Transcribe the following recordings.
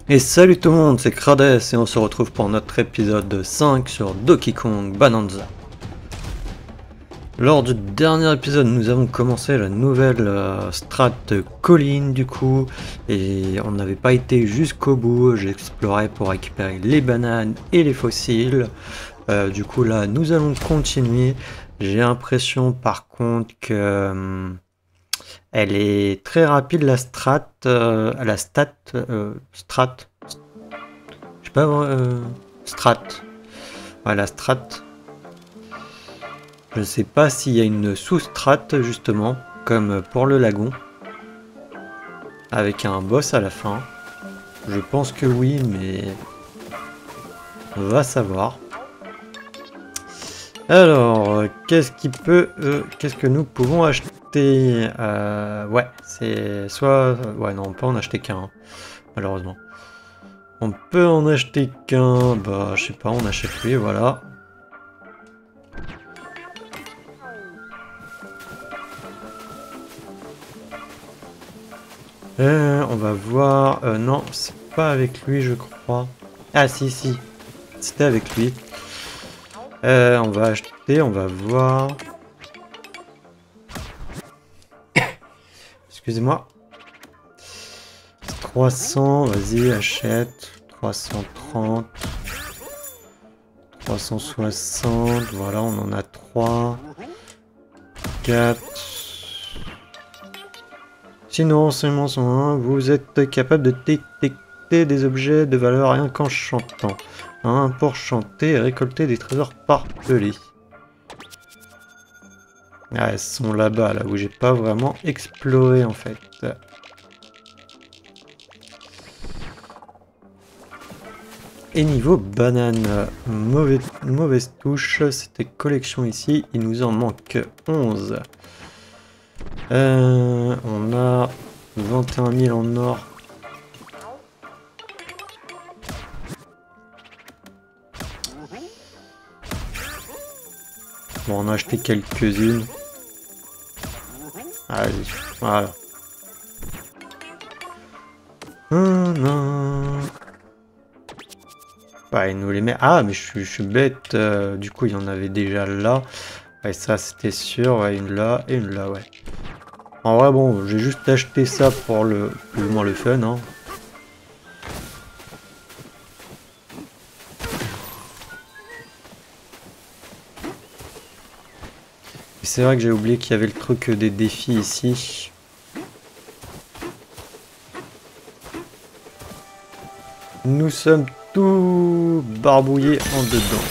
Et salut tout le monde, c'est Krades et on se retrouve pour notre épisode 5 sur Donkey Kong Bonanza. Lors du dernier épisode, nous avons commencé la nouvelle strat colline du coup, et on n'avait pas été jusqu'au bout. J'ai exploré pour récupérer les bananes et les fossiles. Du coup là, nous allons continuer. J'ai l'impression par contre que elle est très rapide la strat, strat. Je sais pas, strat. Ouais, la strat. Je sais pas s'il y a une sous-strat justement, comme pour le lagon, avec un boss à la fin. Je pense que oui, mais on va savoir. Alors, qu'est-ce que nous pouvons acheter? Ouais, c'est soit, ouais non, on peut en acheter qu'un, malheureusement. On peut en acheter qu'un, bah je sais pas, on achète lui, voilà. On va voir. Non, c'est pas avec lui, je crois. Ah, si, si. C'était avec lui. On va acheter, on va voir. Excusez-moi. 300, vas-y, achète. 330. 360. Voilà, on en a 3. 4. Sinon, renseignements sont 1. Vous êtes capable de détecter des objets de valeur rien qu'en chantant. 1 pour chanter et récolter des trésors parpelés. Ah, elles sont là-bas, là où j'ai pas vraiment exploré en fait. Et niveau banane, mauvaise touche, c'était collection ici, il nous en manque 11. On a 21 000 en or. Bon, on a acheté quelques-unes. Allez, voilà. Non. Bah, il nous les met. Ah, mais je suis bête. Du coup, il y en avait déjà là. Ouais, ça, c'était sûr. Ouais, une là et une là, ouais. En vrai, bon, j'ai juste acheté ça pour plus ou moins le fun, hein. C'est vrai que j'ai oublié qu'il y avait le truc des défis ici. Nous sommes tout barbouillés en dedans.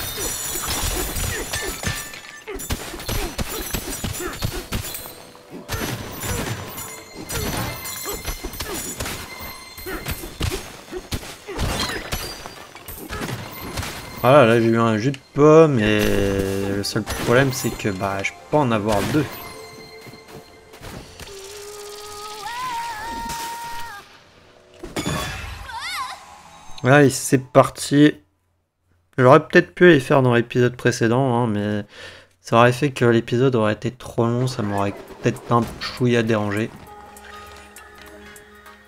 Voilà, là j'ai eu un jus de pomme et le seul problème c'est que bah je peux pas en avoir deux. Allez, c'est parti. J'aurais peut-être pu les faire dans l'épisode précédent, hein, mais ça aurait fait que l'épisode aurait été trop long, ça m'aurait peut-être un chouïa dérangé.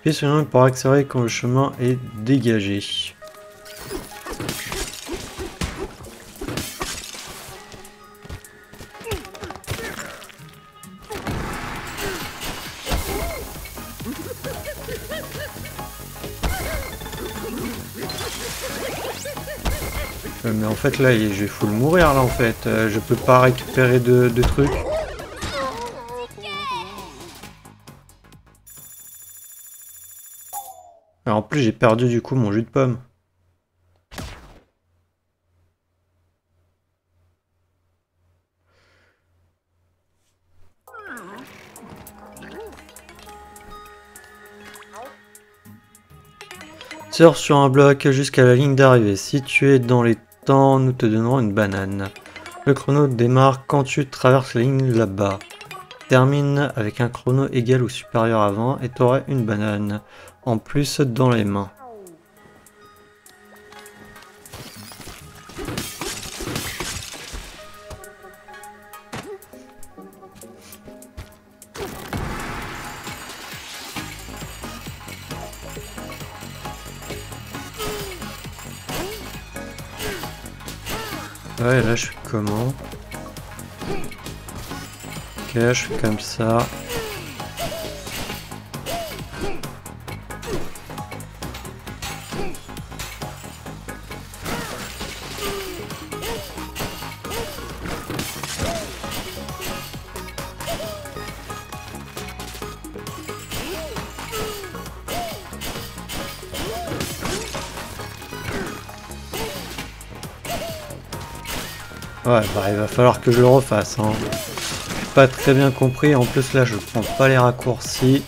Puis sinon, pour accélérer quand le chemin est dégagé. Mais en fait là, je vais full mourir là en fait. Je peux pas récupérer de trucs. Alors, en plus j'ai perdu du coup mon jus de pomme. Sors sur un bloc jusqu'à la ligne d'arrivée. Si tu es dans les temps, nous te donnerons une banane. Le chrono démarre quand tu traverses la ligne là-bas. Termine avec un chrono égal ou supérieur à 20 et tu auras une banane en plus dans les mains. Ouais, là je suis comment? Ok, je suis comme ça. Ouais, bah il va falloir que je le refasse, hein. J'ai pas très bien compris, en plus là je prends pas les raccourcis.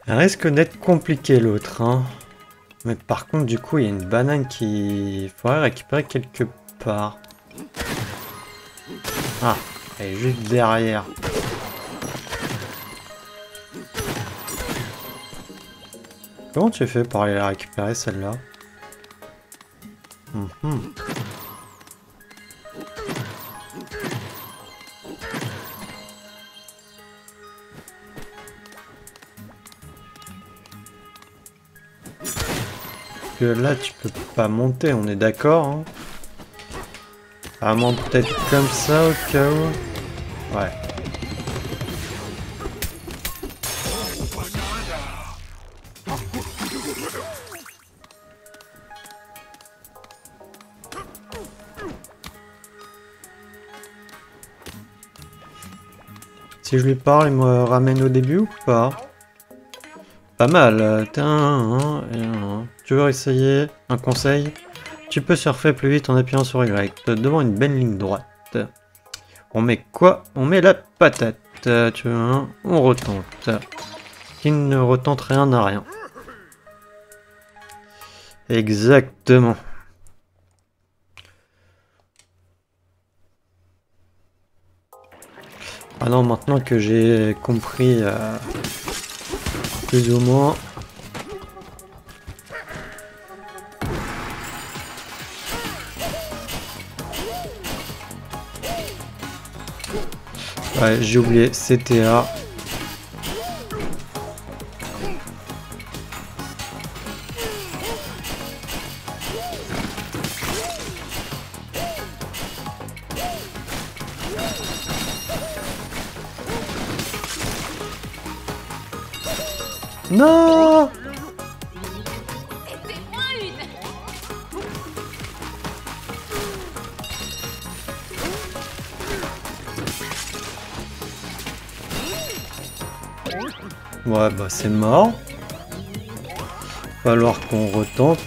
Ça risque d'être compliqué l'autre, hein. Mais par contre du coup il y a une banane qui faudrait récupérer quelque part. Ah, elle est juste derrière. Comment tu fais pour aller la récupérer celle-là? Que là tu peux pas monter, on est d'accord, hein? Vraiment peut-être comme ça au cas où. Ouais. Si je lui parle, il me ramène au début ou pas? Pas mal. Tu veux essayer un conseil? Tu peux surfer plus vite en appuyant sur Y, devant une belle ligne droite. On met quoi? On met la patate. Tu vois, hein? On retente. Qui ne retente rien n'a rien. Exactement. Ah non, maintenant que j'ai compris plus ou moins. Ouais, j'ai oublié, CTA. Non! Ouais, bah c'est mort. Falloir qu'on retente.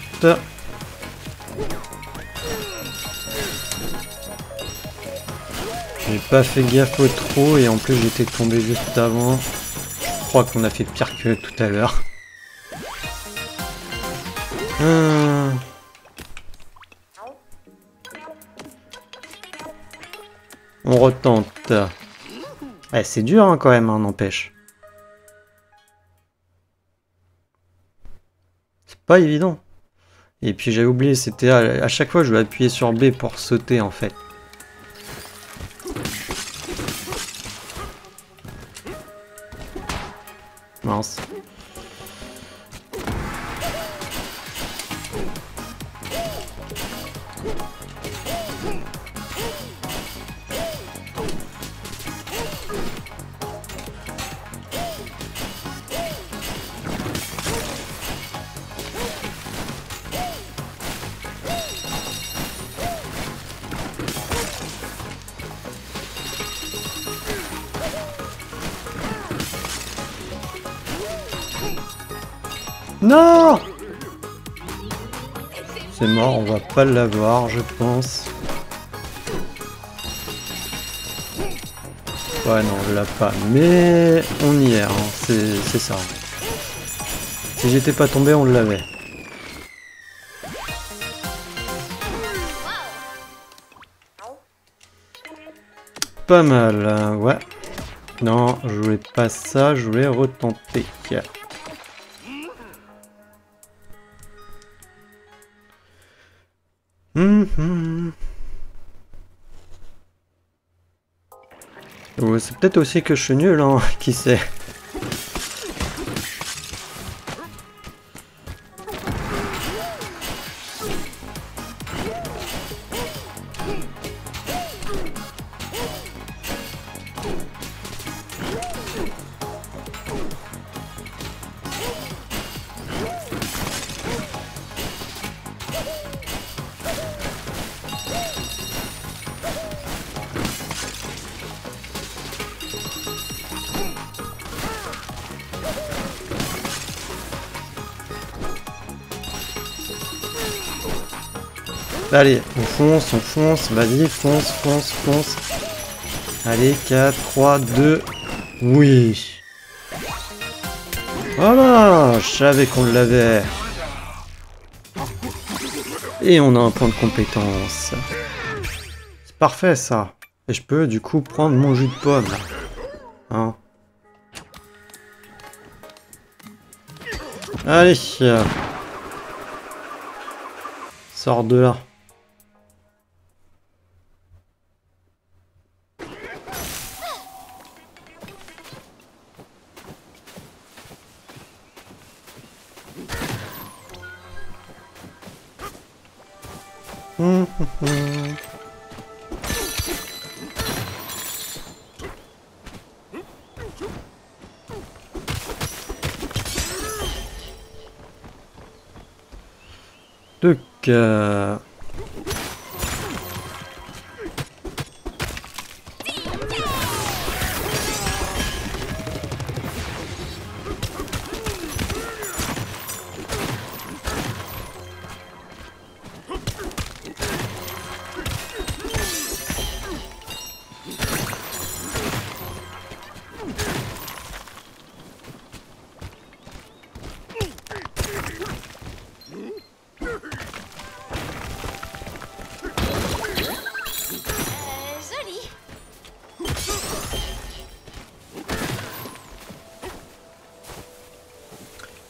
J'ai pas fait gaffe au trou et en plus j'étais tombé juste avant. Je crois qu'on a fait pire que tout à l'heure. On retente. Ouais, c'est dur hein, quand même, hein, n'empêche. C'est pas évident. Et puis j'avais oublié, c'était à chaque fois je dois appuyer sur B pour sauter en fait. Mince. Non! C'est mort, on va pas l'avoir, je pense. Ouais, non, on l'a pas. Mais on y est, hein. C'est ça. Si j'étais pas tombé, on l'avait. Pas mal, ouais. Non, je voulais pas ça, je voulais retenter. Ou c'est peut-être aussi que je suis nul, hein, qui sait. Allez, on fonce, vas-y, fonce, fonce, fonce. Allez, 4, 3, 2, oui. Voilà, je savais qu'on l'avait. Et on a un point de compétence. C'est parfait ça. Et je peux du coup prendre mon jus de pomme. Hein. Allez. Sors de là. Donc,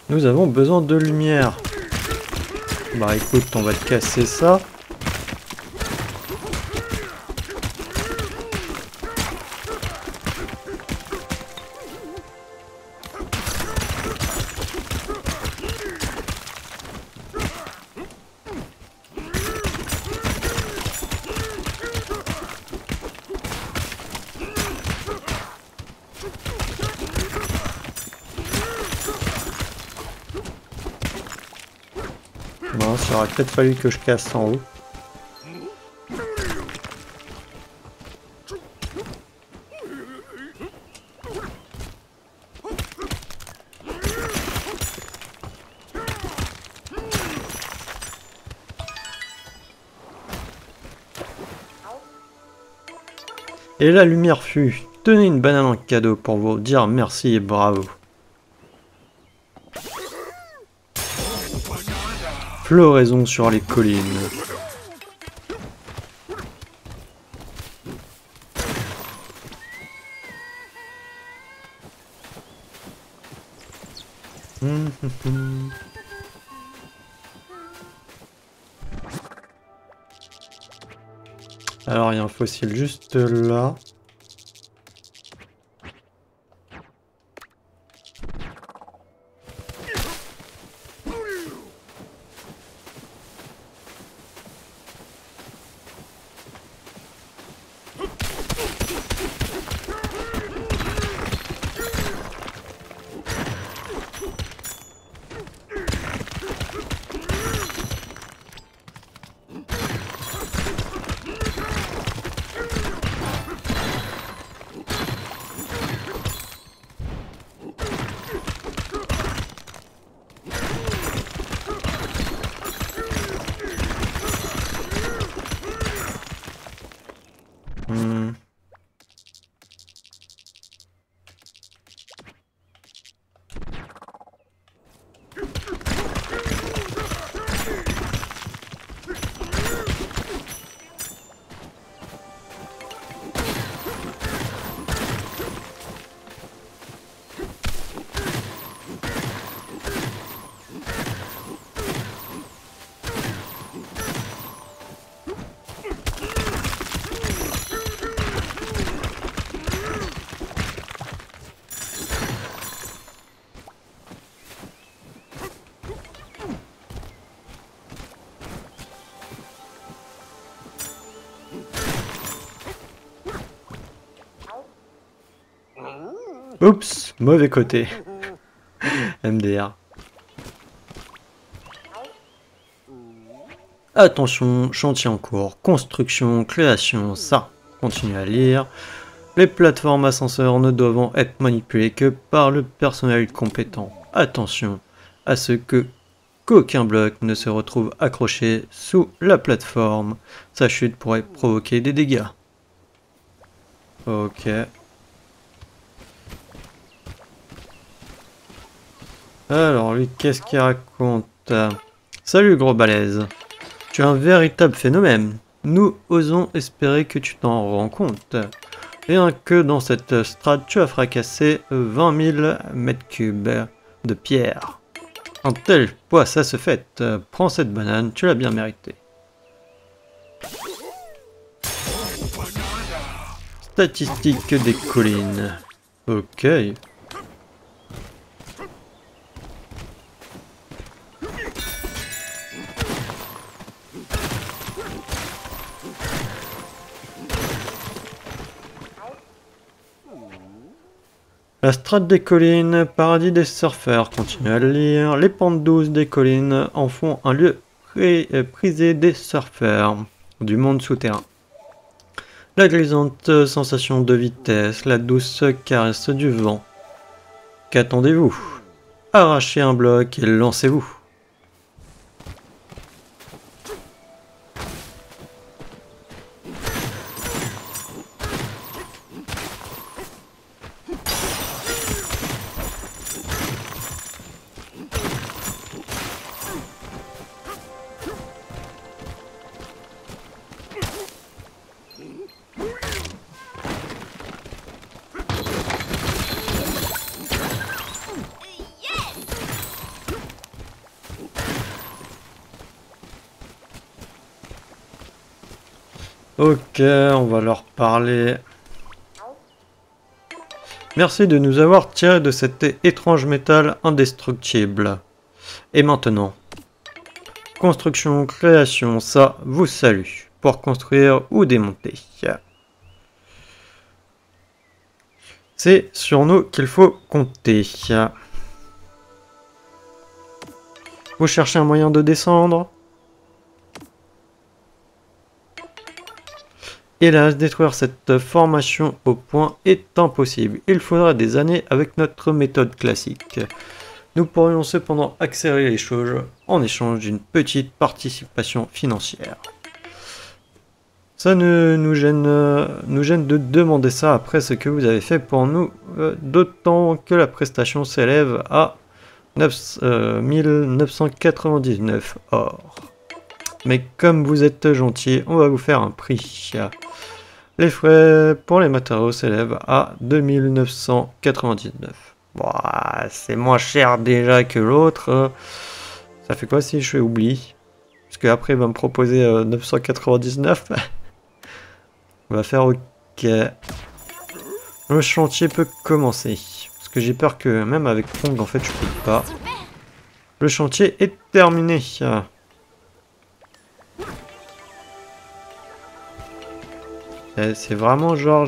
nous avons besoin de lumière. Bah écoute, on va te casser ça. Bon, ça aurait peut-être fallu que je casse en haut. Et la lumière fut. Tenez une banane en cadeau pour vous dire merci et bravo. Floraison sur les collines. Alors il y a un fossile juste là. Oups, mauvais côté. MDR. Attention, chantier en cours, construction, création, ça. Continue à lire. Les plateformes ascenseurs ne doivent être manipulées que par le personnel compétent. Attention à ce qu'aucun bloc ne se retrouve accroché sous la plateforme. Sa chute pourrait provoquer des dégâts. Ok. Alors lui, qu'est-ce qu'il raconte? Salut gros balèze. Tu es un véritable phénomène. Nous osons espérer que tu t'en rends compte. Rien que dans cette strate, tu as fracassé 20 000 mètres cubes de pierre. Un tel poids, ça se fait. Prends cette banane, tu l'as bien mérité. Statistiques des collines. Ok. La strate des collines, paradis des surfeurs, continue à le lire. Les pentes douces des collines en font un lieu prisé des surfeurs du monde souterrain. La grisante sensation de vitesse, la douce caresse du vent. Qu'attendez-vous? Arrachez un bloc et lancez-vous. Ok, on va leur parler. Merci de nous avoir tiré de cet étrange métal indestructible. Et maintenant, construction, création, ça vous salue. Pour construire ou démonter. C'est sur nous qu'il faut compter. Vous cherchez un moyen de descendre? Hélas, détruire cette formation au point est impossible. Il faudra des années avec notre méthode classique. Nous pourrions cependant accélérer les choses en échange d'une petite participation financière. Ça nous gêne de demander ça après ce que vous avez fait pour nous, d'autant que la prestation s'élève à 1999 or. Mais comme vous êtes gentil, on va vous faire un prix. Les frais pour les matériaux s'élèvent à 2999. Bon, c'est moins cher déjà que l'autre. Ça fait quoi si je fais oubli? Parce qu'après il va me proposer 999. On va faire ok. Le chantier peut commencer. Parce que j'ai peur que même avec Pong en fait je peux pas. Le chantier est terminé. C'est vraiment genre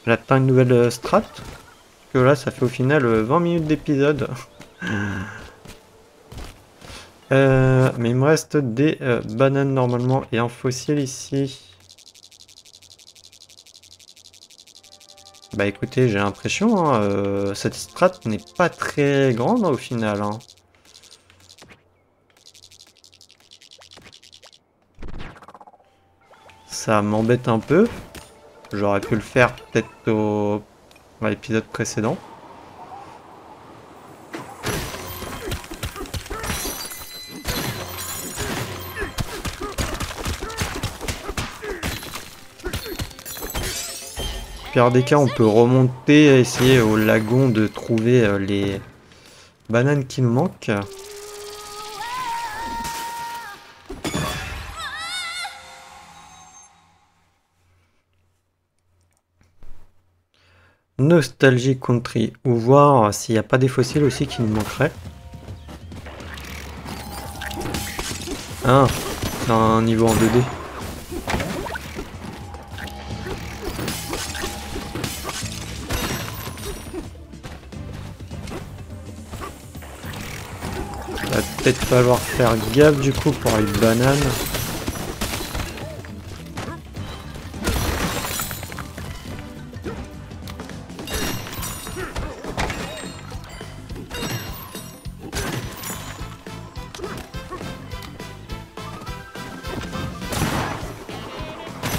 j'atteins une nouvelle strat. Parce que là ça fait au final 20 minutes d'épisode. Mais il me reste des bananes normalement et un fossile ici. Bah écoutez, j'ai l'impression hein, cette strat n'est pas très grande au final. Hein. Ça m'embête un peu. J'aurais pu le faire peut-être à l'épisode précédent. Pire des cas, on peut remonter et essayer au lagon de trouver les bananes qui nous manquent. Nostalgie Country, ou voir s'il n'y a pas des fossiles aussi qui nous manqueraient. Ah, c'est un niveau en 2D. Va peut-être falloir faire gaffe du coup pour les bananes.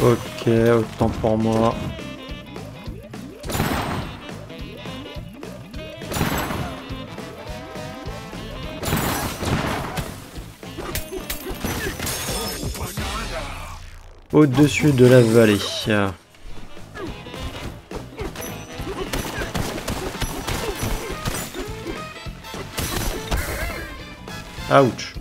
Ok, autant pour moi. Au-dessus de la vallée. Ouch.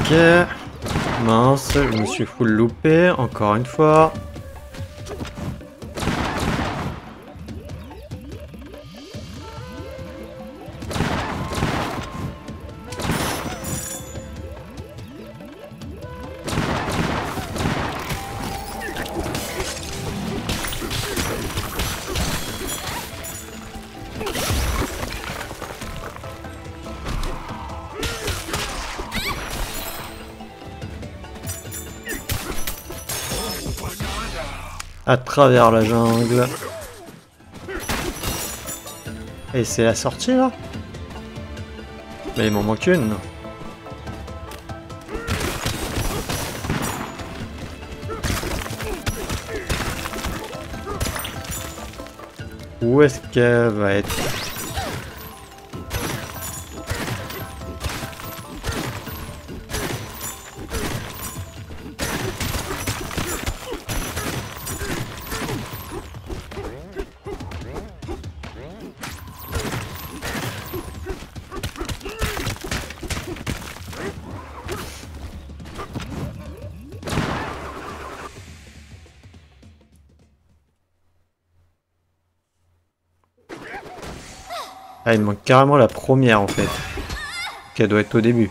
Ok. Mince, je me suis full loupé, encore une fois. À travers la jungle. Et c'est la sortie là? Mais il m'en manque une. Où est-ce qu'elle va être? Ah, il me manque carrément la première en fait. Qu'elle doit être au début.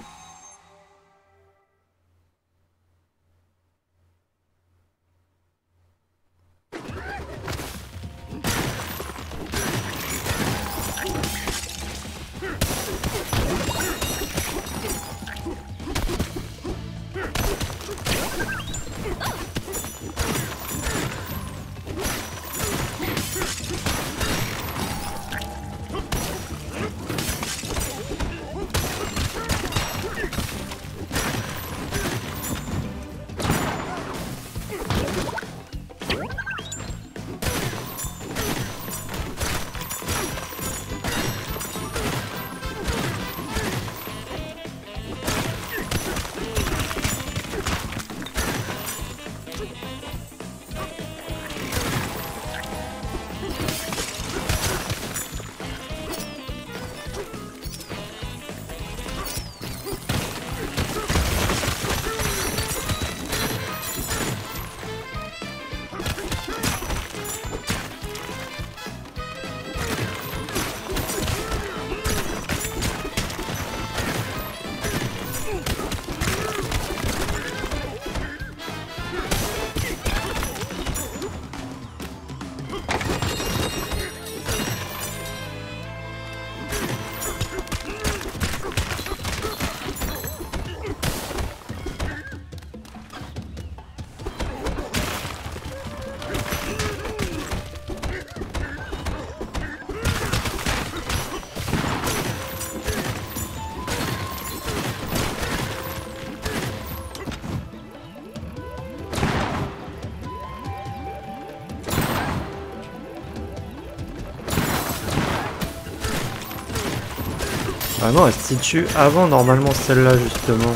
Ah non, elle se situe avant normalement celle-là justement.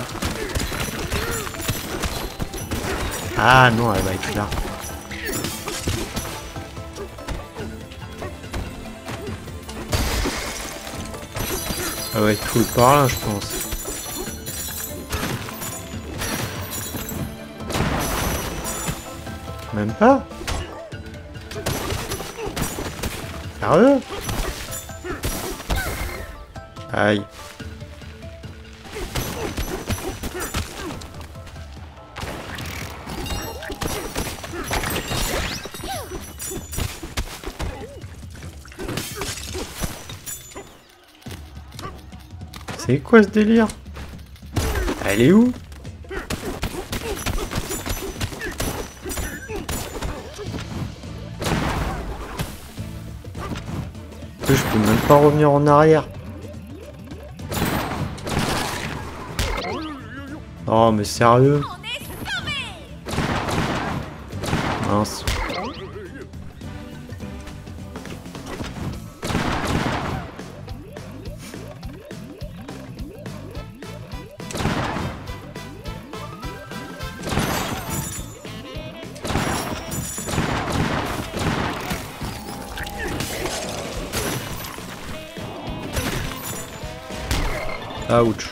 Ah non, elle va être là. Elle va être full par là, je pense. Même pas. Sérieux? Aïe. C'est quoi ce délire? Elle est où? Je peux même pas revenir en arrière. Oh mais sérieux? Mince. Ouch.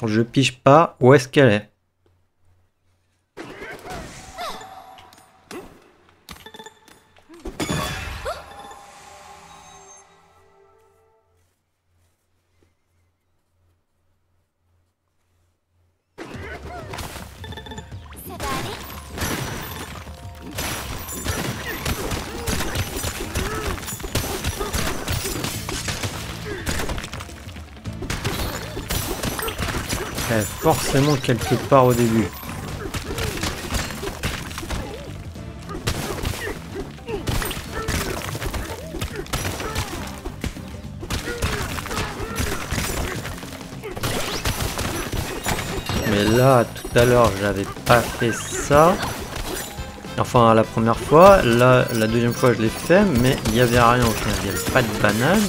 Je pige pas où est-ce qu'elle est. Forcément quelque part au début. Mais là, tout à l'heure, j'avais pas fait ça. Enfin, la première fois. Là, la deuxième fois, je l'ai fait, mais il n'y avait rien au final. Il n'y avait pas de banane.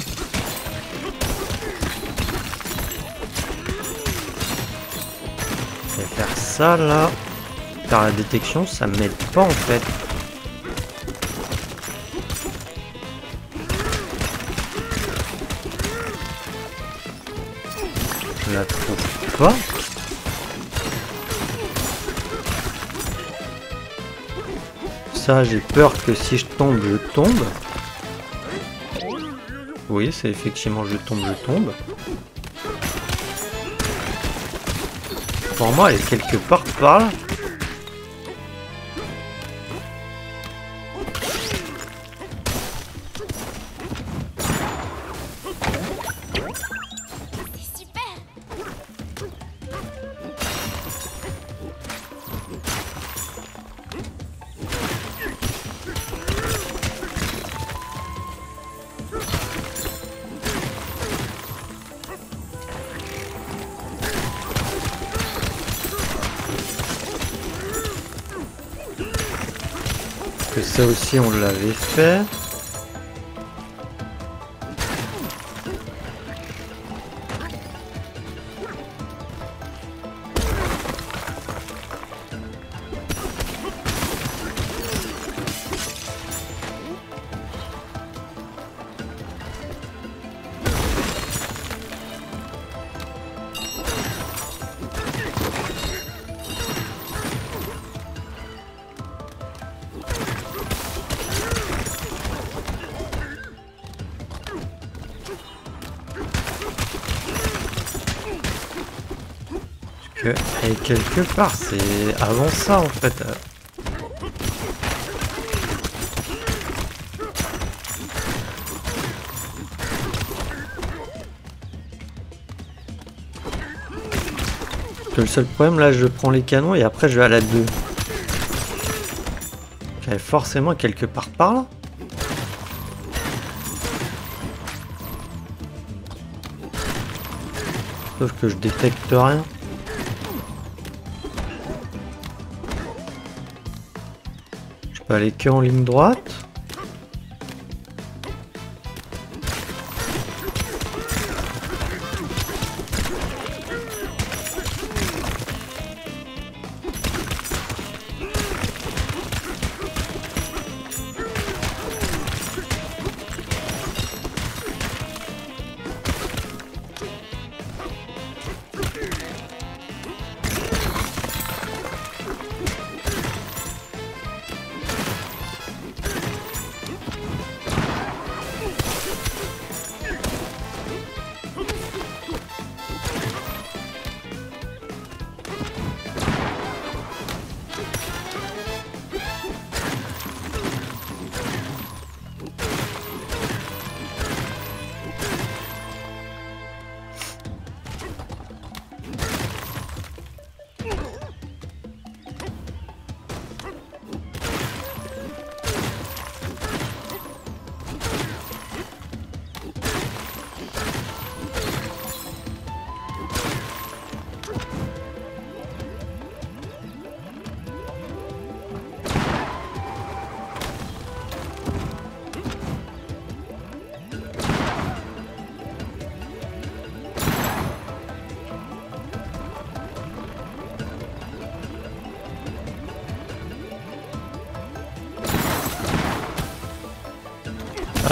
Et faire ça, là, faire la détection, ça m'aide pas en fait. Je la trouve pas. Ça, j'ai peur que si je tombe, je tombe. Oui, c'est effectivement je tombe, je tombe. Pour moi, elle est quelque part par là. Que ça aussi on l'avait fait. Et quelque part, c'est avant ça en fait. Le seul problème là, je prends les canons et après je vais à la 2. Elle est forcément quelque part par là. Sauf que je détecte rien. Je peux aller que en ligne droite.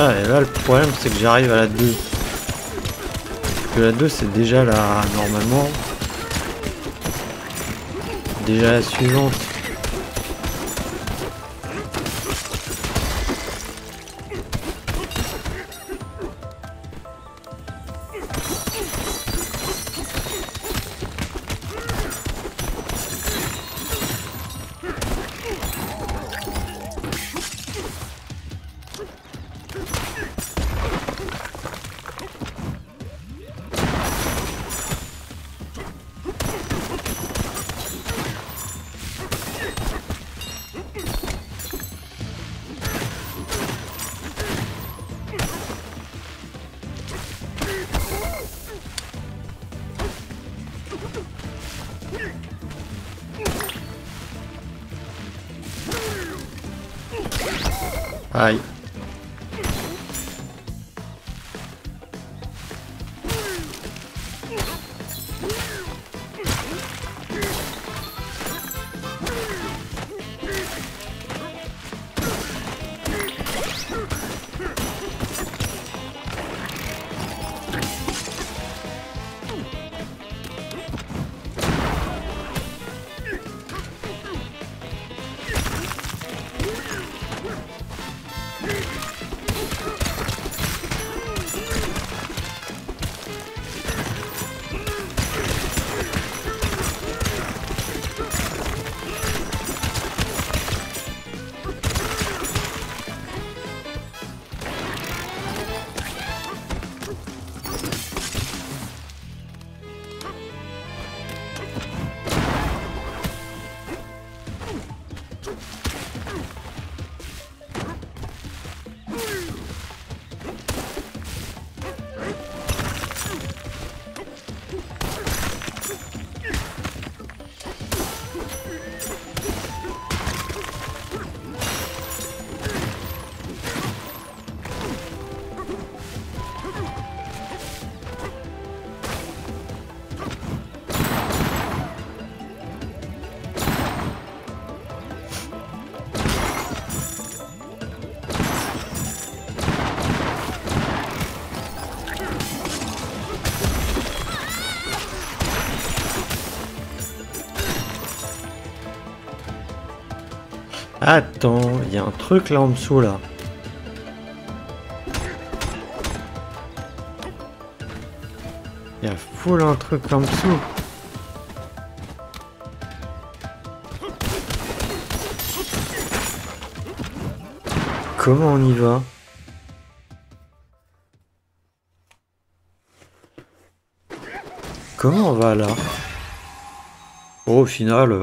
Ah, et là, le problème, c'est que j'arrive à la 2. Parce que la 2, c'est déjà la... Normalement... Déjà la suivante. Aïe. Attends, il y a un truc là en dessous là. Il y a full un truc en dessous. Comment on y va? Comment on va là? Bon, au final,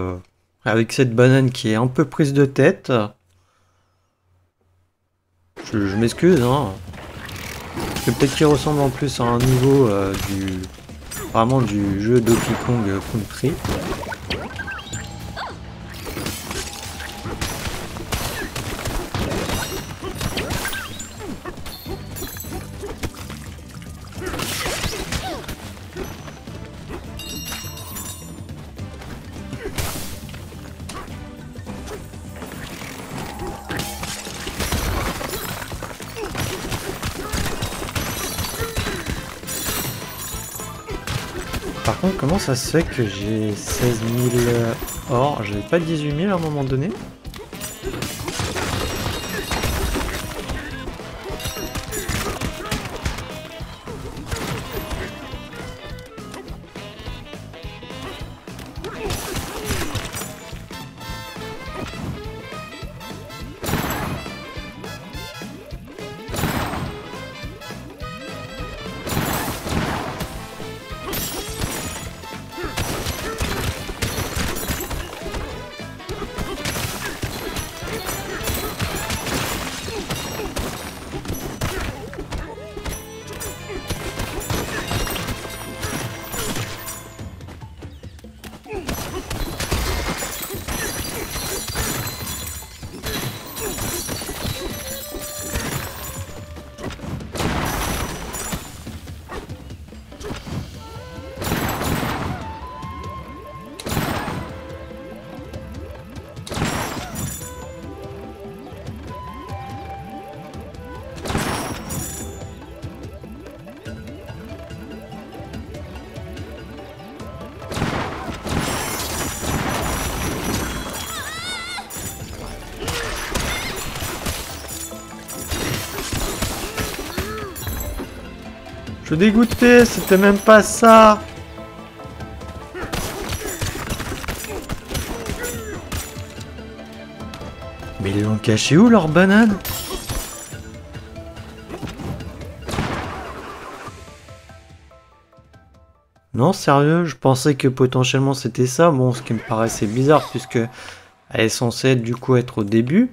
avec cette banane qui est un peu prise de tête, je m'excuse, hein. C'est peut-être qu'il ressemble en plus à un niveau vraiment du jeu Donkey Kong Country. Par contre, comment ça se fait que j'ai 16 000 or? J'avais pas 18 000 à un moment donné? Je suis dégoûté, c'était même pas ça. Mais ils l'ont caché où leur banane? Non, sérieux, je pensais que potentiellement c'était ça. Bon, ce qui me paraissait bizarre puisque elle est censée être, du coup être au début.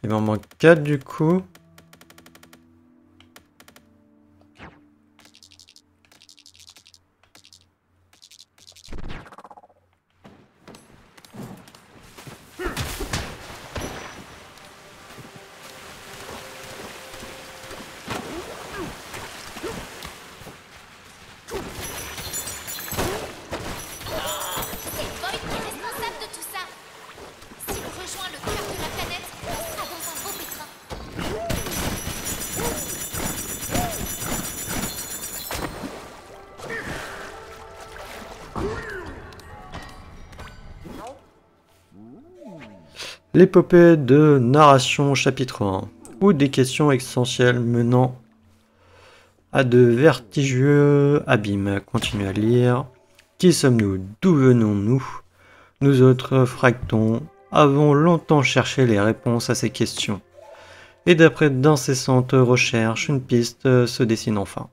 Il m'en manque 4 du coup. L'épopée de narration chapitre 1, ou des questions essentielles menant à de vertigieux abîmes. Continuez à lire. Qui sommes-nous? D'où venons-nous? Nous autres fractons avons longtemps cherché les réponses à ces questions. Et d'après d'incessantes recherches, une piste se dessine enfin.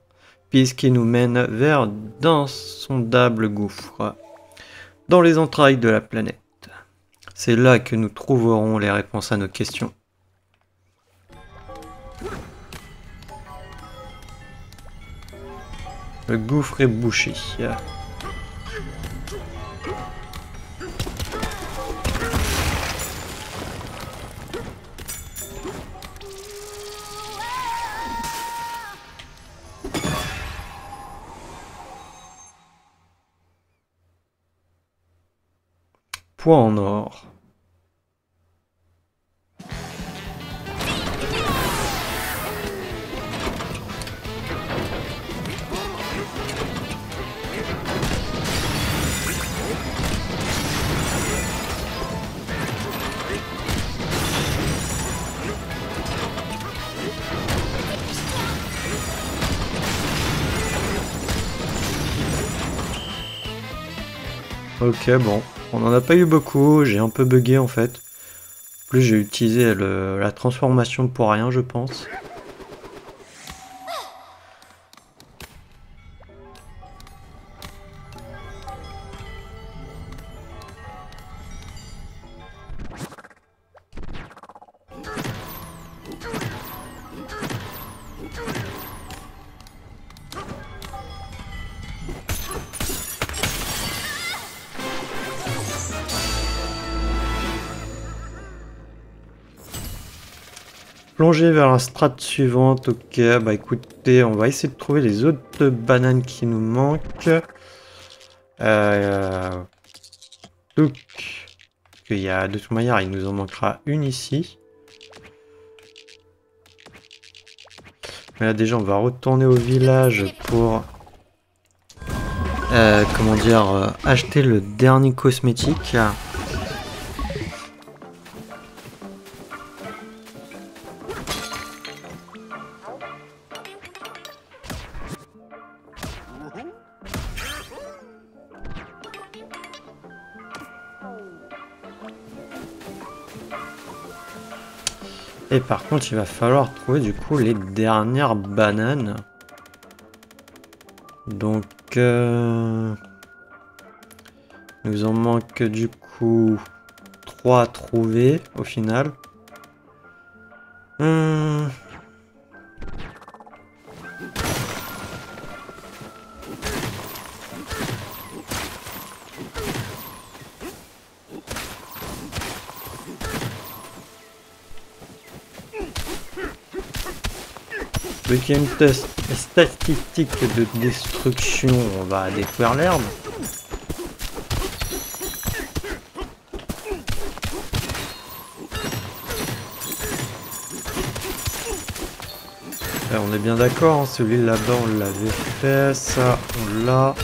Piste qui nous mène vers d'insondables gouffres, dans les entrailles de la planète. C'est là que nous trouverons les réponses à nos questions. Le gouffre est bouché. Point en or. Ok, bon. On n'en a pas eu beaucoup, j'ai un peu bugué en fait. En plus j'ai utilisé la transformation pour rien je pense. Plonger vers la strate suivante, ok, bah écoutez, on va essayer de trouver les autres bananes qui nous manquent. Donc, de toute manière, il nous en manquera une ici. Mais là déjà, on va retourner au village pour, comment dire, acheter le dernier cosmétique. Et par contre, il va falloir trouver du coup les dernières bananes. Donc, nous en manque du coup 3 à trouver au final. Vu qu'il y a une statistique de destruction, on va détruire l'herbe. On est bien d'accord, hein, celui là-bas on l'avait fait, ça on l'a.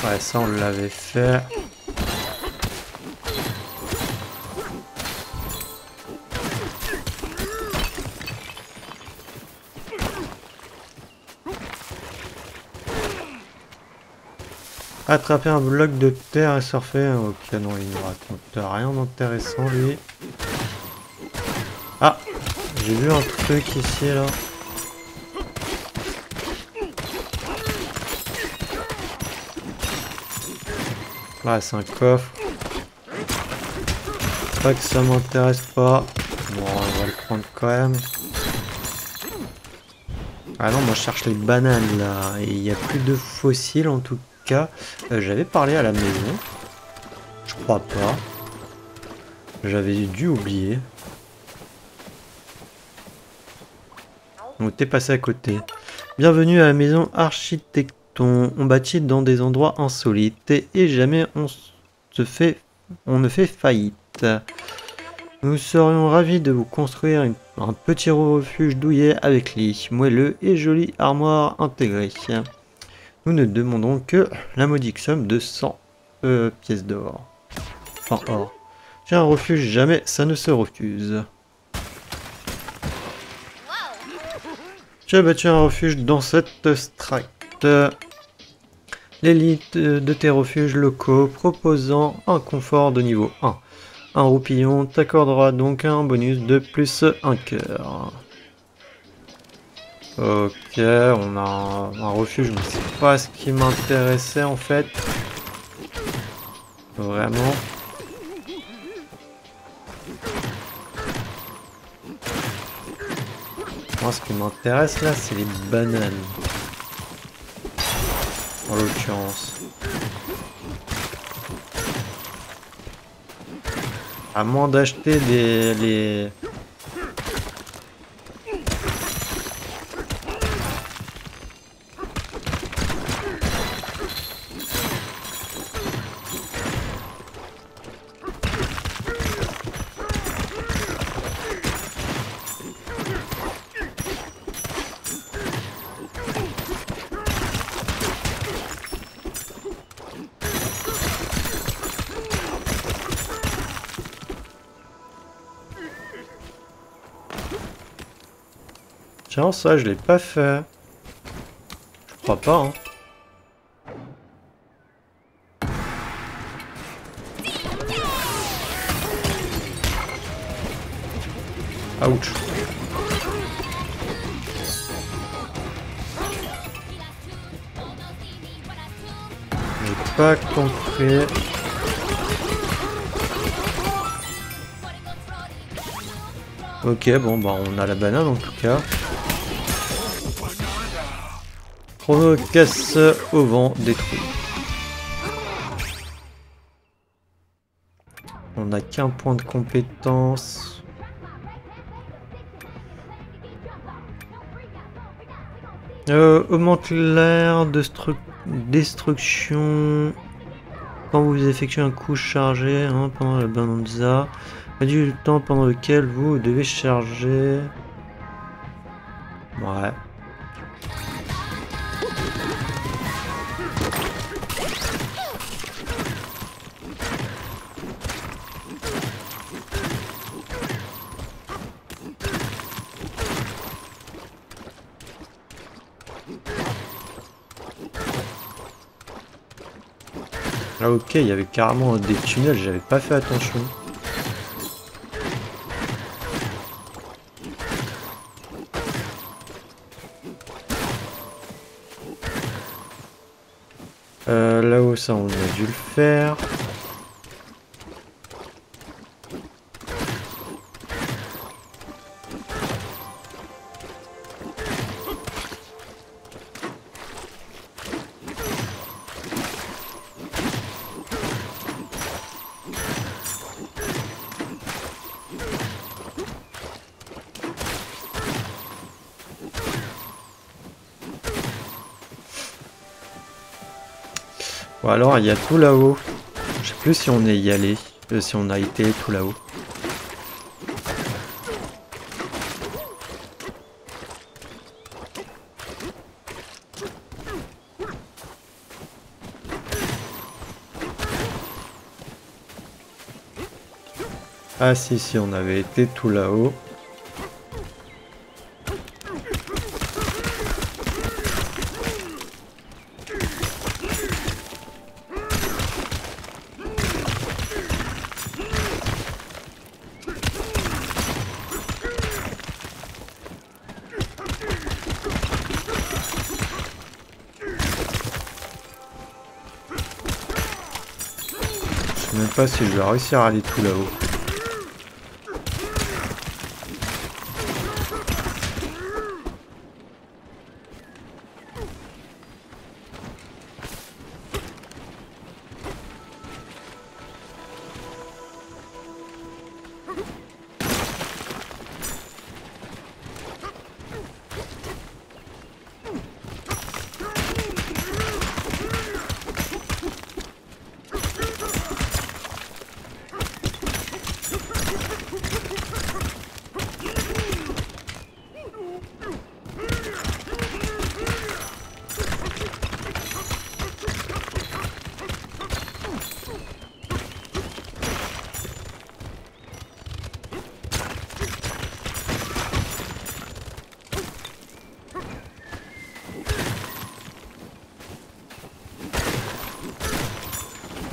Ouais, ça on l'avait fait. Attraper un bloc de terre et surfer. Ok, non, il ne raconte rien d'intéressant lui. Ah, j'ai vu un truc ici là. Ouais, c'est un coffre. Pas que ça m'intéresse pas. Bon, on va le prendre quand même. Ah non, moi je cherche les bananes là. Et il n'y a plus de fossiles en tout cas. J'avais parlé à la maison. Je crois pas. J'avais dû oublier. On était passé à côté. Bienvenue à la maison Architecton. On bâtit dans des endroits insolites et jamais on ne fait faillite. Nous serions ravis de vous construire un petit refuge douillet avec lit moelleux et jolie armoire intégrée. Nous ne demandons que la modique somme de 100 pièces d'or. Enfin or. J'ai un refuge, jamais ça ne se refuse. J'ai bâti un refuge dans cette strate. L'élite de tes refuges locaux proposant un confort de niveau 1. Un roupillon t'accordera donc un bonus de plus 1 cœur. Ok, on a un refuge, mais c'est pas ce qui m'intéressait en fait. Vraiment. Moi, ce qui m'intéresse là, c'est les bananes. En l'occurrence. À moins d'acheter les... Tiens, ça, je l'ai pas fait. Je crois pas, hein. Ouch. J'ai pas compris. Ok, bon, bah, on a la banane en tout cas. Chrono casse au vent détruit. On n'a qu'un point de compétence. Augmente l'air de destruction quand vous effectuez un coup chargé pendant la bonanza. Réduit le temps pendant lequel vous devez charger. Ouais. Ah ok, il y avait carrément des tunnels, j'avais pas fait attention. Là-haut, ça on a dû le faire. Ou alors il y a tout là-haut. Je sais plus si on est y allé, si on a été tout là-haut. Ah si, si, on avait été tout là-haut. Je sais même pas si je vais réussir à aller tout là-haut.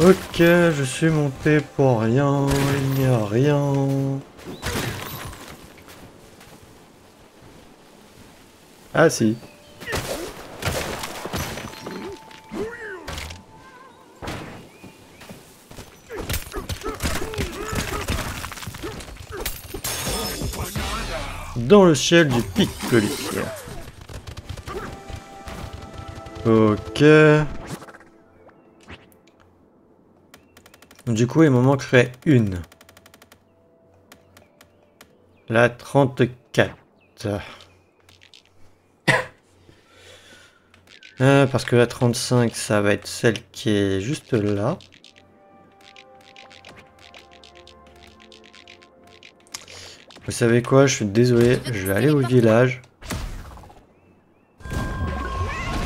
Ok, je suis monté pour rien, il n'y a rien. Ah si. Dans le ciel du pic de l'Issière. Ok. Du coup, il m'en manquerait une. La 34. Parce que la 35, ça va être celle qui est juste là. Vous savez quoi? Je suis désolé, je vais aller au village.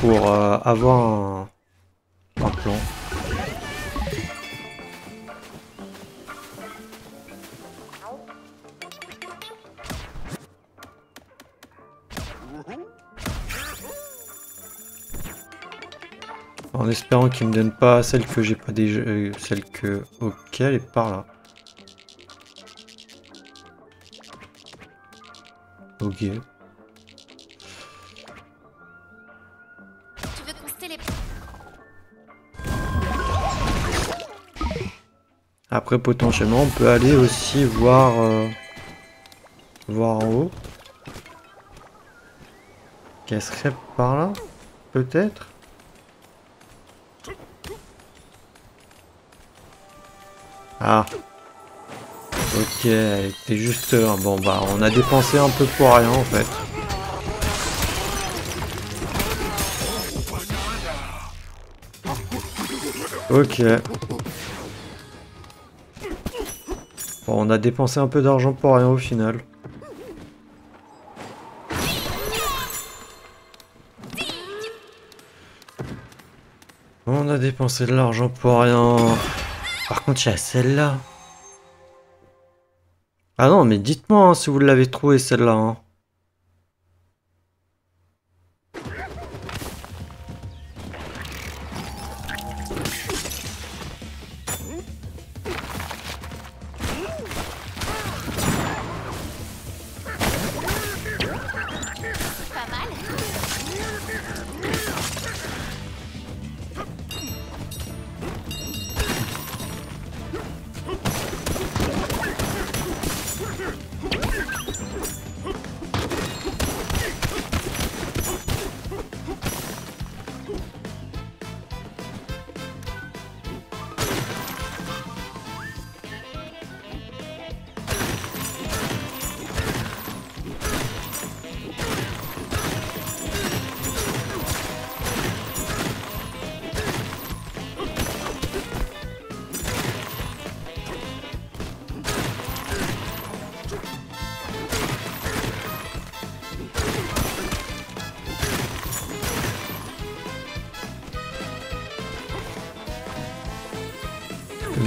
Pour avoir un plan. En espérant qu'il me donne pas celle que j'ai pas déjà, celle que ok, elle est par là. Ok. Tu veux tester les... Après potentiellement on peut aller aussi voir voir en haut. Qu'elle serait par là, peut-être. Ah. Ok, elle était juste là. Bon bah on a dépensé un peu pour rien en fait. Ok. Bon, on a dépensé un peu d'argent pour rien au final. On a dépensé de l'argent pour rien. Par contre, il y a celle-là. Ah non, mais dites-moi hein, si vous l'avez trouvée celle-là. Hein. Pas mal.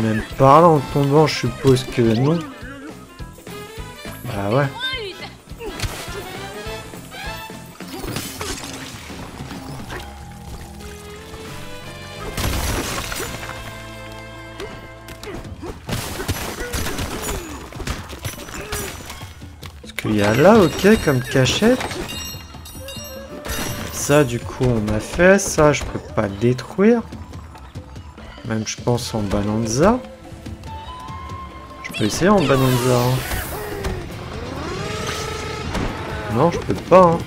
Même par là en tombant, je suppose que non. Bah ouais. Ce qu'il y a là, ok, comme cachette. Ça, du coup, on a fait. Ça, je peux pas détruire. Même, je pense, en Bonanza. Je peux essayer en Bonanza. Hein. Non, je peux pas. Hein.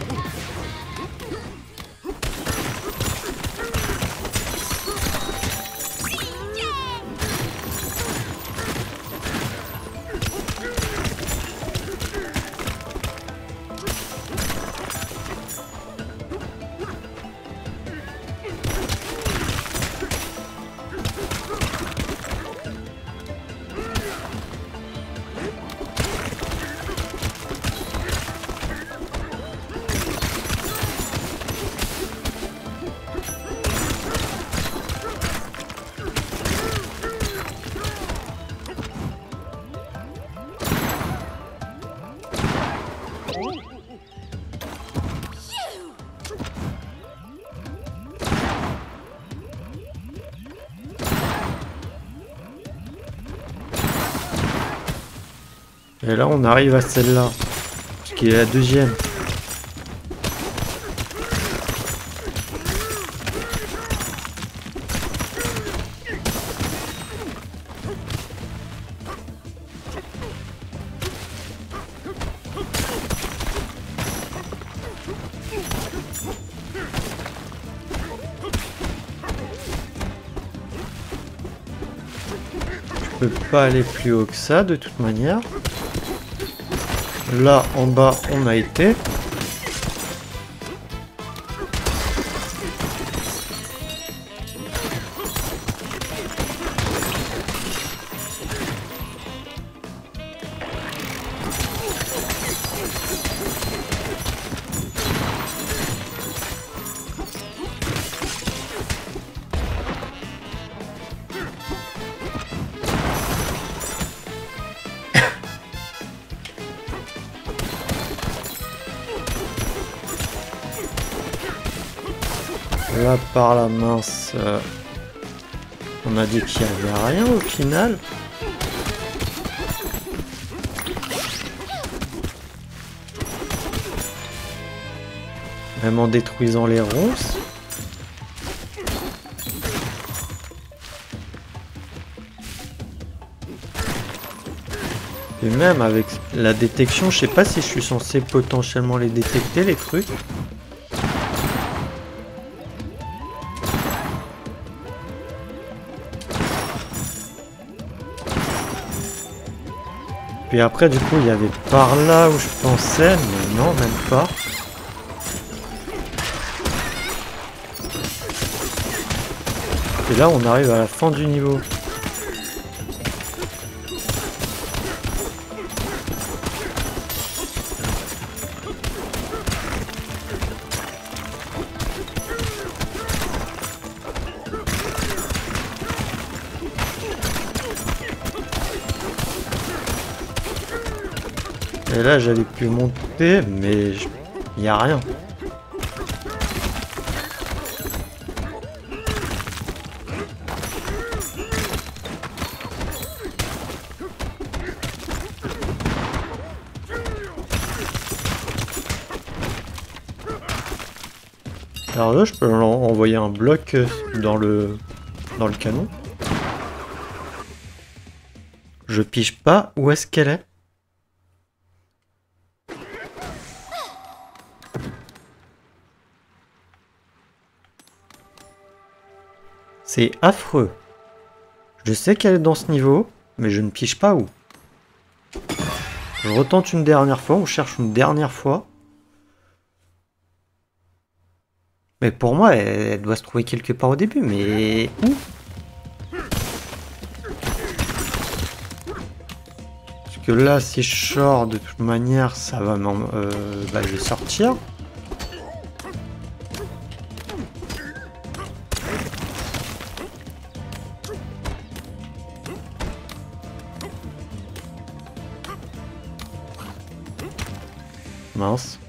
Et là, on arrive à celle-là. Ce qui est la deuxième. Je peux pas aller plus haut que ça, de toute manière. Là, en bas, on a été. Là, par la mince, on a dit qu'il n'y avait rien au final. Même en détruisant les ronces. Et même avec la détection, je sais pas si je suis censé potentiellement les détecter, les trucs. Puis après, du coup, il y avait par là où je pensais, mais non, même pas. Et là, on arrive à la fin du niveau. Et là, j'avais pu monter, mais il n'y a rien. Alors là, je peux envoyer un bloc dans le canon. Je pige pas où est-ce qu'elle est. C'est affreux. Je sais qu'elle est dans ce niveau, mais je ne pige pas où. Je retente une dernière fois, on cherche une dernière fois. Mais pour moi, elle doit se trouver quelque part au début, mais où? Parce que là, si je sors de toute manière, ça va je vais sortir. Mince.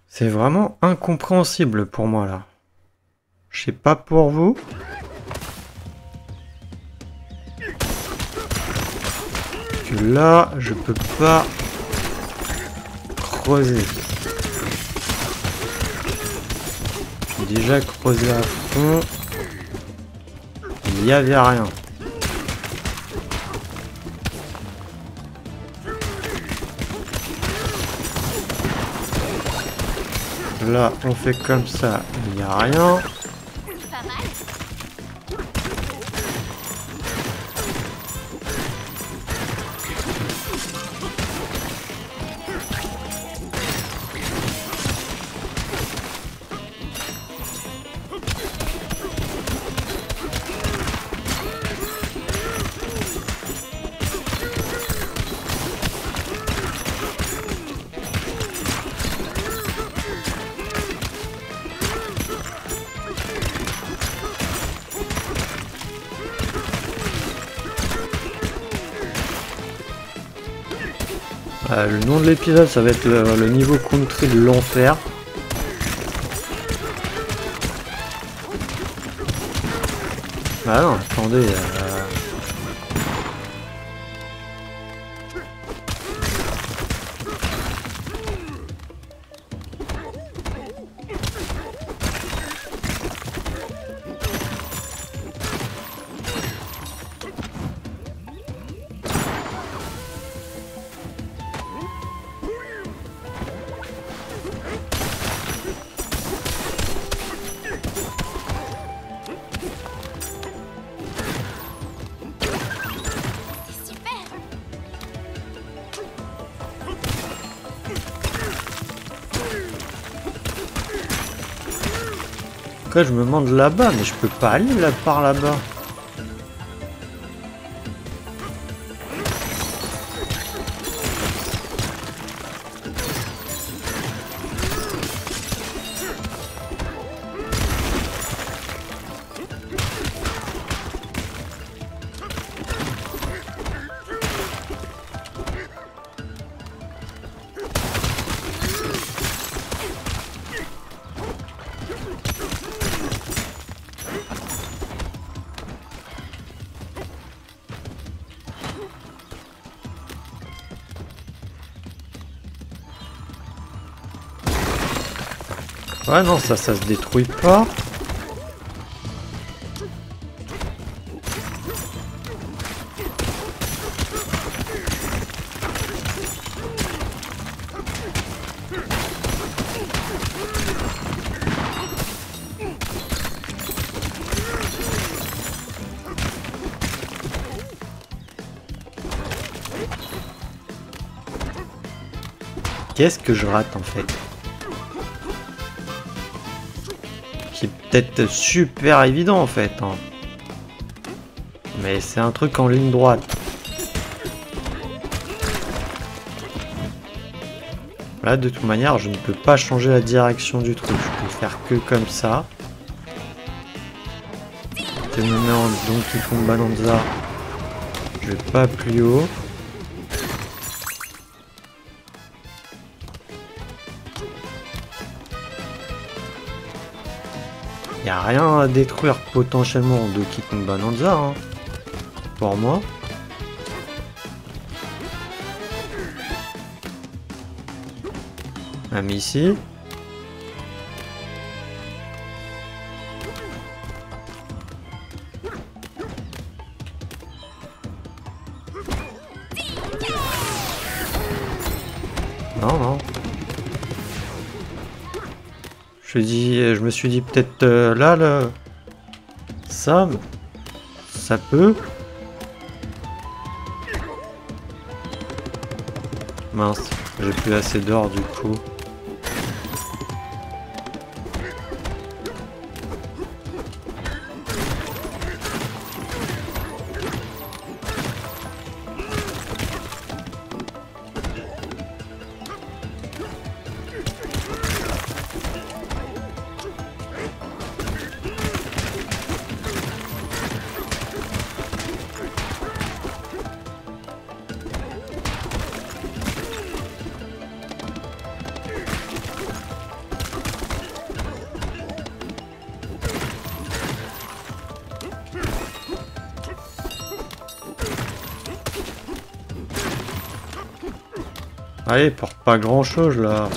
C'est vraiment incompréhensible pour moi là. Je sais pas pour vous. Que là, je peux pas creuser. J'ai déjà creusé à fond. Il n'y avait rien. Là, on fait comme ça, il n'y a rien. Le nom de l'épisode, ça va être le niveau country de l'enfer. Ah non, attendez. Après, je me demande là-bas, mais je peux pas aller là par là-bas. Ouais, non, ça se détruit pas. Qu'est-ce que je rate en fait? Qui est peut-être super évident en fait. Hein. Mais c'est un truc en ligne droite. Là, de toute manière, je ne peux pas changer la direction du truc. Je peux faire que comme ça. Je me mets en Donkey Kong Bonanza. Je vais pas plus haut. Il n'y a rien à détruire potentiellement en Donkey Kong Bonanza, hein, pour moi. Même ici. Non, non. Je me suis dit peut-être là, ça peut. Mince, j'ai plus assez d'or du coup. Allez, pour pas grand chose là.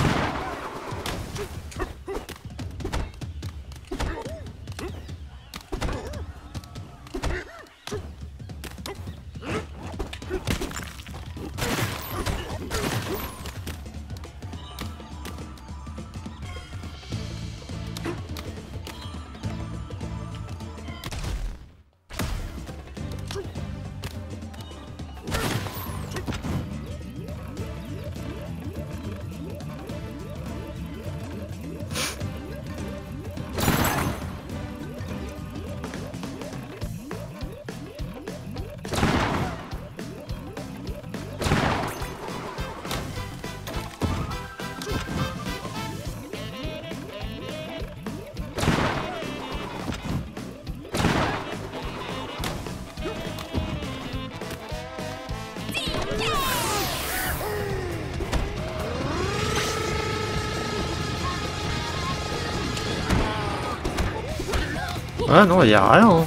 Ah non, il y a rien. Hein.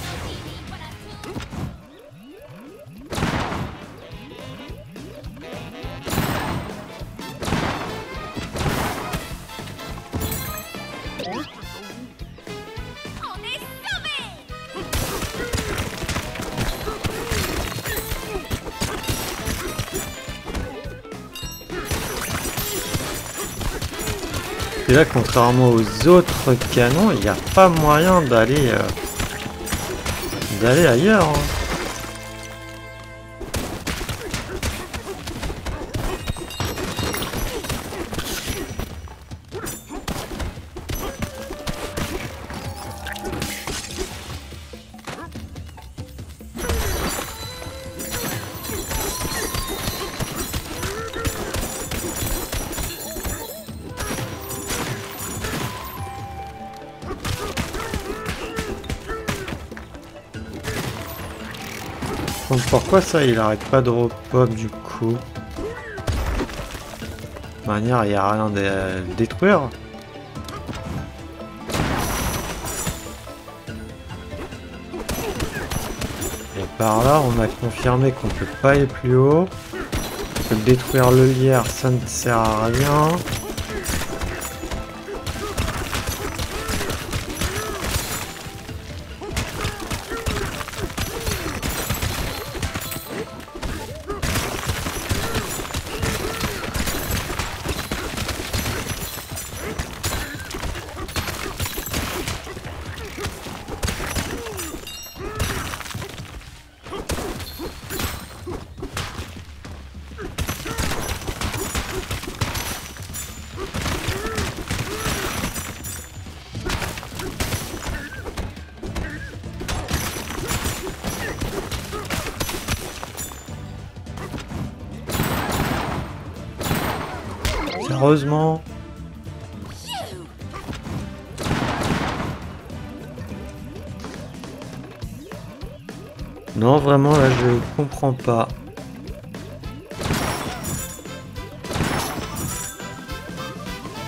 Et là, contrairement aux autres canons, il n'y a pas moyen d'aller ailleurs. Hein. Donc pourquoi ça il arrête pas de repop du coup? De manière, il n'y a rien à détruire. Et par là, on a confirmé qu'on peut pas aller plus haut. Que détruire le lierre, ça ne sert à rien. Heureusement. Non, vraiment, là, je comprends pas.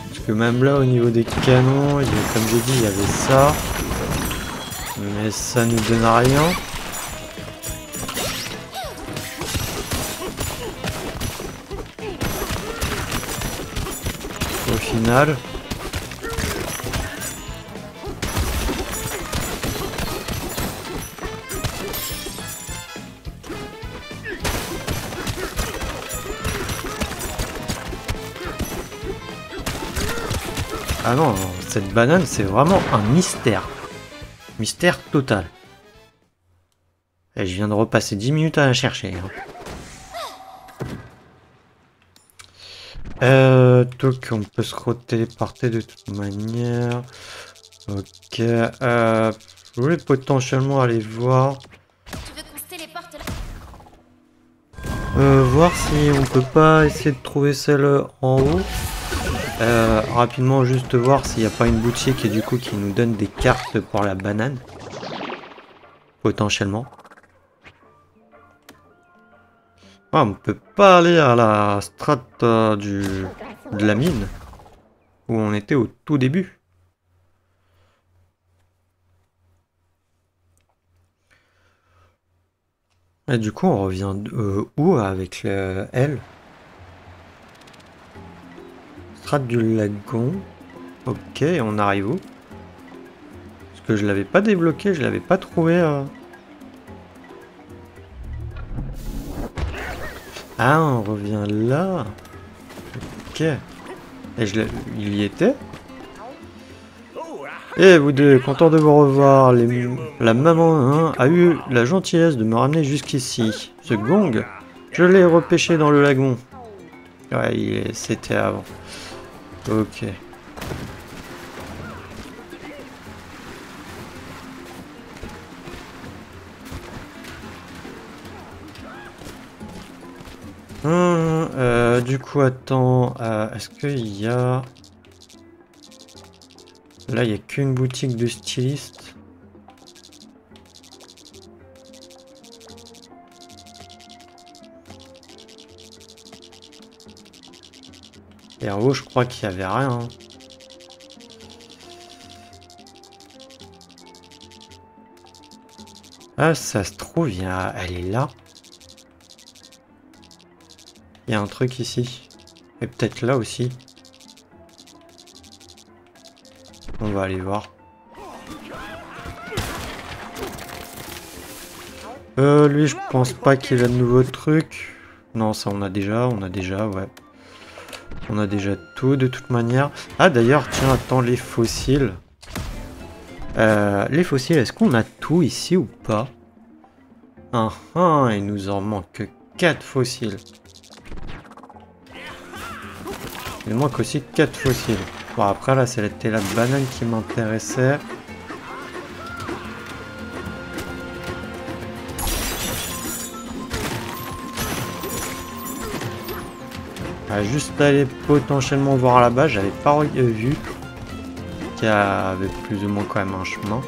Parce que même là, au niveau des canons, comme j'ai dit, il y avait ça. Mais ça nous donne rien. Au final. Ah non, cette banane, c'est vraiment un mystère. Mystère total. Et je viens de repasser 10 minutes à la chercher. Hein. Donc on peut se retéléporter de toute manière. Ok. Je voulais potentiellement aller voir. Voir si on peut pas essayer de trouver celle en haut. Rapidement juste voir s'il n'y a pas une boutique qui du coup qui nous donne des cartes pour la banane. Potentiellement. Ah, on peut pas aller à la strate de la mine. Où on était au tout début. Et du coup on revient où avec elle? strate du lagon. Ok, on arrive où? Parce que je l'avais pas débloqué, je l'avais pas trouvé. Ah, on revient là. Ok. Et il y était? Eh vous deux, content de vous revoir. La maman hein, a eu la gentillesse de me ramener jusqu'ici. Ce gong, je l'ai repêché dans le lagon. Ouais, c'était avant. Ok. Du coup, attends. Est-ce qu'il y a... Là, il n'y a qu'une boutique de styliste. Et en haut, je crois qu'il n'y avait rien. Hein. Ah, ça se trouve, elle est là. Il y a un truc ici. Et peut-être là aussi. On va aller voir. Lui, je pense pas qu'il a de nouveaux trucs. Non, ça on a déjà, ouais. On a déjà tout de toute manière. Ah d'ailleurs, tiens, attends, les fossiles. Les fossiles, est-ce qu'on a tout ici ou pas? Il nous en manque 4 fossiles. Il manque aussi 4 fossiles. Bon, après là, c'était la banane qui m'intéressait. Juste aller potentiellement voir là-bas, j'avais pas vu qu'il y avait plus ou moins quand même un chemin.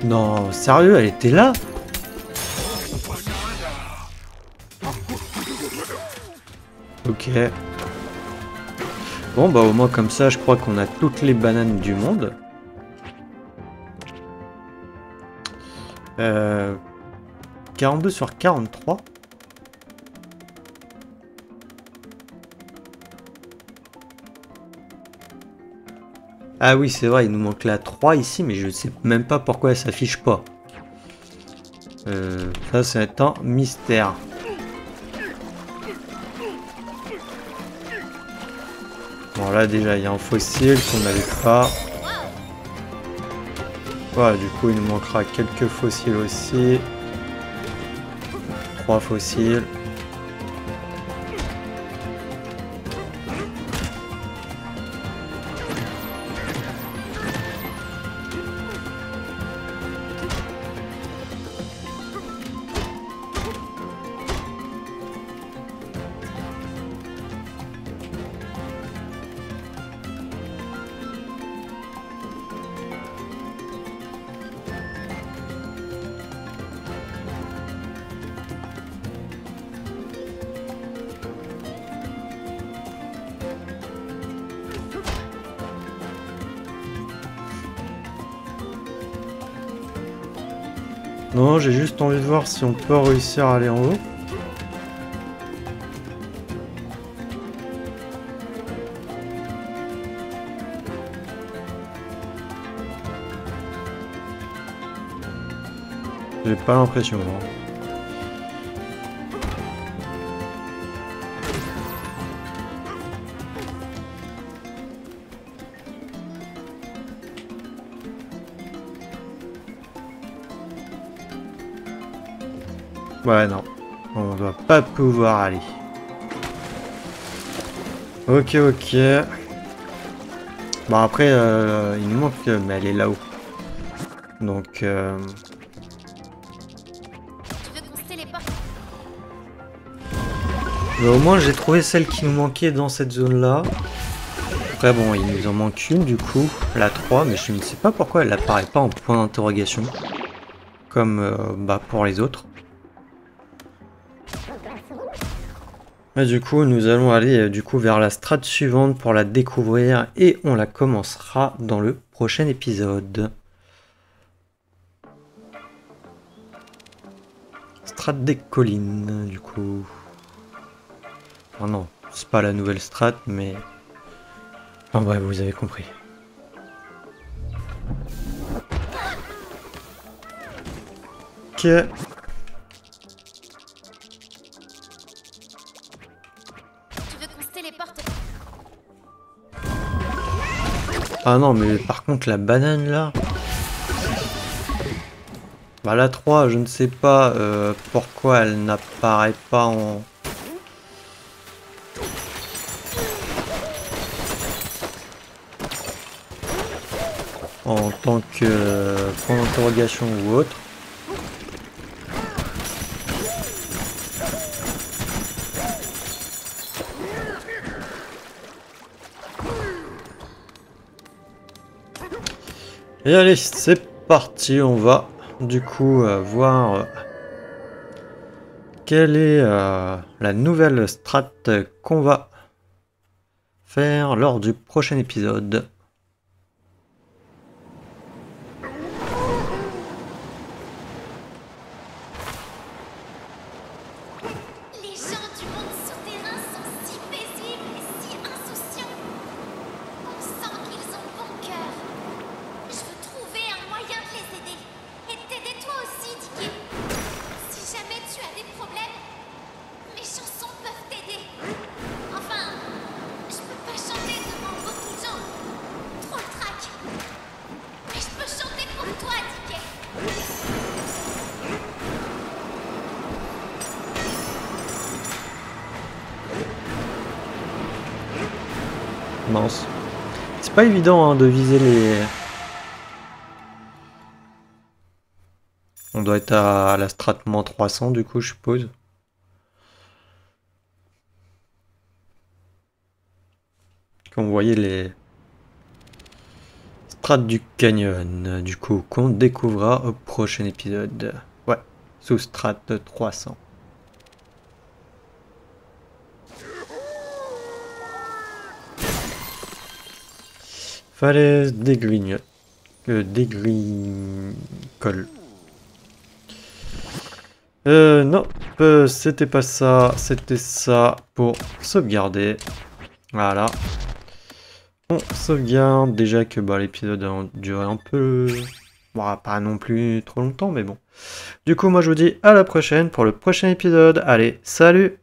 Non, sérieux, elle était là? Ok. Bon, bah au moins comme ça, je crois qu'on a toutes les bananes du monde. 42 sur 43. Ah oui, c'est vrai, il nous manque la 3 ici, mais je sais même pas pourquoi elle s'affiche pas. Ça, c'est un mystère. Bon, là, déjà, il y a un fossile qu'on n'avait pas. Voilà, du coup, il nous manquera quelques fossiles aussi. 3 fossiles. Non, j'ai juste envie de voir si on peut réussir à aller en haut. J'ai pas l'impression. Hein. Ouais, non. On doit pas pouvoir aller. Ok, ok. Bon, après, il nous manque... mais elle est là-haut. Donc... Mais au moins, j'ai trouvé celle qui nous manquait dans cette zone-là. Après bon, il nous en manque une du coup, la 3, mais je ne sais pas pourquoi elle n'apparaît pas en point d'interrogation, comme bah, pour les autres. Et du coup, nous allons aller du coup vers la strate suivante pour la découvrir et on la commencera dans le prochain épisode. Strate des collines, du coup. Oh non, c'est pas la nouvelle strate, mais... En bref, vous avez compris. Ok. Tu veux qu'on se téléporte? Ah non, mais par contre, la banane, là... Bah la 3, je ne sais pas pourquoi elle n'apparaît pas en tant que point d'interrogation ou autre. Et allez, c'est parti, on va du coup voir quelle est la nouvelle strat qu'on va faire lors du prochain épisode. Les gens du monde souterrain sont si paisibles et si insouciants. On sent qu'ils ont bon cœur. Je veux trouver un moyen de les aider. Et t'aider toi aussi, Dicky. Si jamais tu as des problèmes, mes chansons peuvent t'aider. Enfin, je peux pas chanter devant beaucoup de gens. Trop le trac. Mais je peux chanter pour toi, Dicky. Mince. C'est pas évident hein, de viser les... On doit être à la strat -300 du coup, je suppose. Comme vous voyez les strates du canyon, du coup, qu'on découvrira au prochain épisode. Ouais, sous strat 300. Falaise déglignote. Dégricole. Non, c'était pas ça, c'était ça pour sauvegarder. Voilà. On sauvegarde, déjà que bah, l'épisode a duré un peu... Bon, pas non plus trop longtemps, mais bon. Du coup, moi je vous dis à la prochaine pour le prochain épisode. Allez, salut!